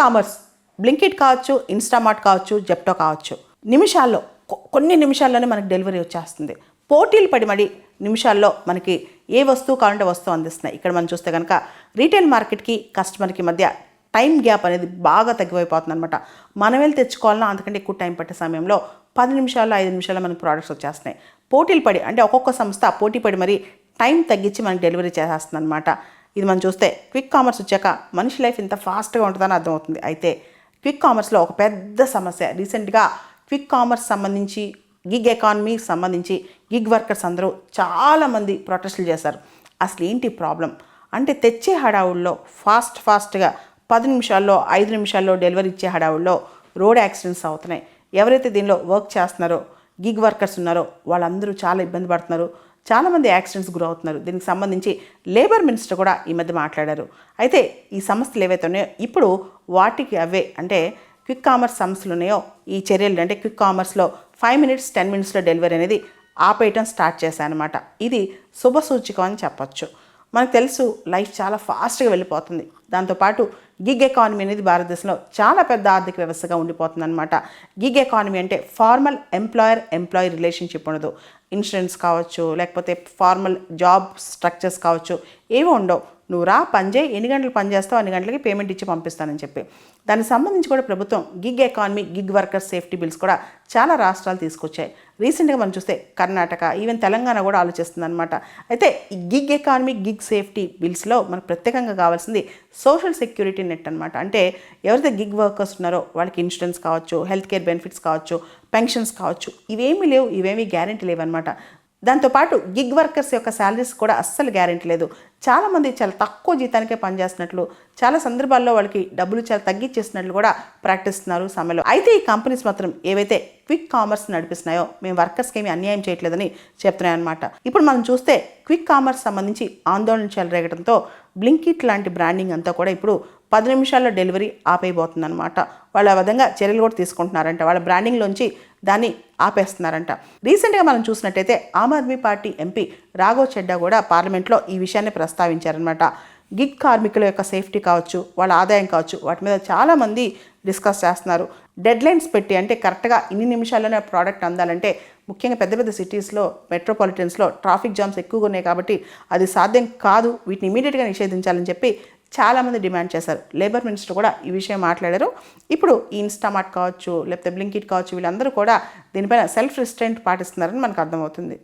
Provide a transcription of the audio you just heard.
Commerce Blinkit కావచ్చు, Instamart కావచ్చు, Zepto కావచ్చు, నిమిషాల్లో కొన్ని నిమిషాల్లోనే మనకి డెలివరీ వచ్చేస్తుంది. పోటీలు పడి మరి నిమిషాల్లో మనకి ఏ వస్తువు కావాలంటే వస్తువు అందిస్తున్నాయి. ఇక్కడ మనం చూస్తే కనుక రీటైల్ మార్కెట్కి కస్టమర్కి మధ్య టైం గ్యాప్ అనేది బాగా తగ్గిపోతుంది అనమాట. మనం వెళ్ళి తెచ్చుకోవాలన్నా అంతకంటే ఎక్కువ టైం పట్టే సమయంలో 10 నిమిషాల్లో 5 నిమిషాల్లో మనకి ప్రోడక్ట్స్ వచ్చేస్తున్నాయి. పోటీలు పడి అంటే ఒక్కొక్క సంస్థ పోటీ పడి మరి టైం తగ్గించి మనకి డెలివరీ చేసేస్తుంది అనమాట. ఇది మనం చూస్తే క్విక్ కామర్స్ వచ్చాక మనిషి లైఫ్ ఇంత ఫాస్ట్గా ఉంటుందని అర్థమవుతుంది. అయితే క్విక్ కామర్స్లో ఒక పెద్ద సమస్య, రీసెంట్గా క్విక్ కామర్స్ సంబంధించి గిగ్ ఎకానమీకి సంబంధించి గిగ్ వర్కర్స్ అందరూ చాలామంది ప్రొటెస్టులు చేశారు. అసలు ఏంటి ప్రాబ్లం అంటే తెచ్చే హడావుల్లో ఫాస్ట్గా 10 నిమిషాల్లో 5 నిమిషాల్లో డెలివరీ ఇచ్చే హడావుల్లో రోడ్ యాక్సిడెంట్స్ అవుతున్నాయి. ఎవరైతే దీనిలో వర్క్ చేస్తున్నారో గిగ్ వర్కర్స్ ఉన్నారో వాళ్ళందరూ చాలా ఇబ్బంది పడుతున్నారు. చాలామంది యాక్సిడెంట్స్ గురవుతున్నారు. దీనికి సంబంధించి లేబర్ మినిస్టర్ కూడా ఈ మధ్య మాట్లాడారు. అయితే ఈ సమస్యలు ఏవైతే ఉన్నాయో ఇప్పుడు వాటికి అవే అంటే క్విక్ కామర్స్ సంస్థలు ఉన్నాయో ఈ చర్యలు అంటే క్విక్ కామర్స్లో 5 మినిట్స్ 10 మినిట్స్లో డెలివరీ అనేది ఆపేయటం స్టార్ట్ చేశానమాట. ఇది శుభసూచకం అని చెప్పచ్చు. మనకు తెలుసు లైఫ్ చాలా ఫాస్ట్గా వెళ్ళిపోతుంది. దాంతోపాటు గిగ్ ఎకానమీ అనేది భారతదేశంలో చాలా పెద్ద ఆర్థిక వ్యవస్థగా ఉండిపోతుంది అనమాట. గిగ్ ఎకానమీ అంటే ఫార్మల్ ఎంప్లాయీ రిలేషన్షిప్ ఉండదు. ఇన్సూరెన్స్ కావచ్చు, లేకపోతే ఫార్మల్ జాబ్ స్ట్రక్చర్స్ కావచ్చు, ఏవో ఉండవు. నువ్వు రా పని చేయి, ఎన్ని గంటలు పని చేస్తావు అన్ని గంటలకి పేమెంట్ ఇచ్చి పంపిస్తానని చెప్పి. దానికి సంబంధించి కూడా ప్రభుత్వం gig economy gig workers safety bills కూడా చాలా రాష్ట్రాలు తీసుకొచ్చాయి. రీసెంట్గా మనం చూస్తే కర్ణాటక ఈవెన్ తెలంగాణ కూడా ఆలోచిస్తుంది అనమాట. అయితే ఈ గిగ్ ఎకానమీ గిగ్ సేఫ్టీ బిల్స్లో మనకు ప్రత్యేకంగా కావాల్సింది సోషల్ సెక్యూరిటీ నెట్ అనమాట. అంటే ఎవరైతే గిగ్ వర్కర్స్ ఉన్నారో వాళ్ళకి ఇన్సూరెన్స్ కావచ్చు, హెల్త్ కేర్ బెనిఫిట్స్ కావచ్చు, పెన్షన్స్ కావచ్చు, ఇవేమీ లేవు, ఇవేమీ గ్యారెంటీ లేవన్నమాట. దాంతోపాటు గిగ్ వర్కర్స్ యొక్క శాలరీస్ కూడా అస్సలు గ్యారెంటీ లేదు. చాలామంది చాలా తక్కువ జీతానికే పనిచేస్తున్నట్లు, చాలా సందర్భాల్లో వాళ్ళకి డబ్బులు చాలా తగ్గించేసినట్లు కూడా ప్రకటిస్తున్నారు సమ్మెలో. అయితే ఈ కంపెనీస్ మాత్రం ఏవైతే క్విక్ కామర్స్ నడిపిస్తున్నాయో మేము వర్కర్స్కి ఏమీ అన్యాయం చేయట్లేదని చెప్తున్నాయి అనమాట. ఇప్పుడు మనం చూస్తే క్విక్ కామర్స్ సంబంధించి ఆందోళన చెలరేగడంతో బ్లింకిట్ లాంటి బ్రాండింగ్ అంతా కూడా ఇప్పుడు 10 నిమిషాల్లో డెలివరీ ఆపైపోతుందన్నమాట. వాళ్ళు ఆ విధంగా చర్యలు కూడా తీసుకుంటున్నారంట. వాళ్ళ బ్రాండింగ్లోంచి దాన్ని ఆపేస్తున్నారంట. రీసెంట్గా మనం చూసినట్టయితే ఆమ్ ఆద్మీ పార్టీ ఎంపీ రాఘవ్ చెడ్డా కూడా పార్లమెంట్లో ఈ విషయాన్ని ప్రస్తావించారనమాట. గిగ్ కార్మికుల యొక్క సేఫ్టీ కావచ్చు, వాళ్ళ ఆదాయం కావచ్చు, వాటి మీద చాలామంది డిస్కస్ చేస్తున్నారు. డెడ్ లైన్స్ పెట్టి అంటే కరెక్ట్గా ఇన్ని నిమిషాల్లోనే ప్రోడక్ట్ అందాలంటే ముఖ్యంగా పెద్ద పెద్ద సిటీస్లో మెట్రోపాలిటన్స్లో ట్రాఫిక్ జామ్స్ ఎక్కువగా ఉన్నాయి కాబట్టి అది సాధ్యం కాదు, వీటిని ఇమీడియట్గా నిషేధించాలని చెప్పి చాలామంది డిమాండ్ చేశారు. లేబర్ మినిస్టర్ కూడా ఈ విషయం మాట్లాడారు. ఇప్పుడు ఈ ఇన్స్టామార్ట్ కావచ్చు, లేకపోతే బ్లింకిట్ కావచ్చు, వీళ్ళందరూ కూడా దీనిపైన సెల్ఫ్ రిస్ట్రెయింట్ పాటిస్తున్నారని మనకు అర్థమవుతుంది.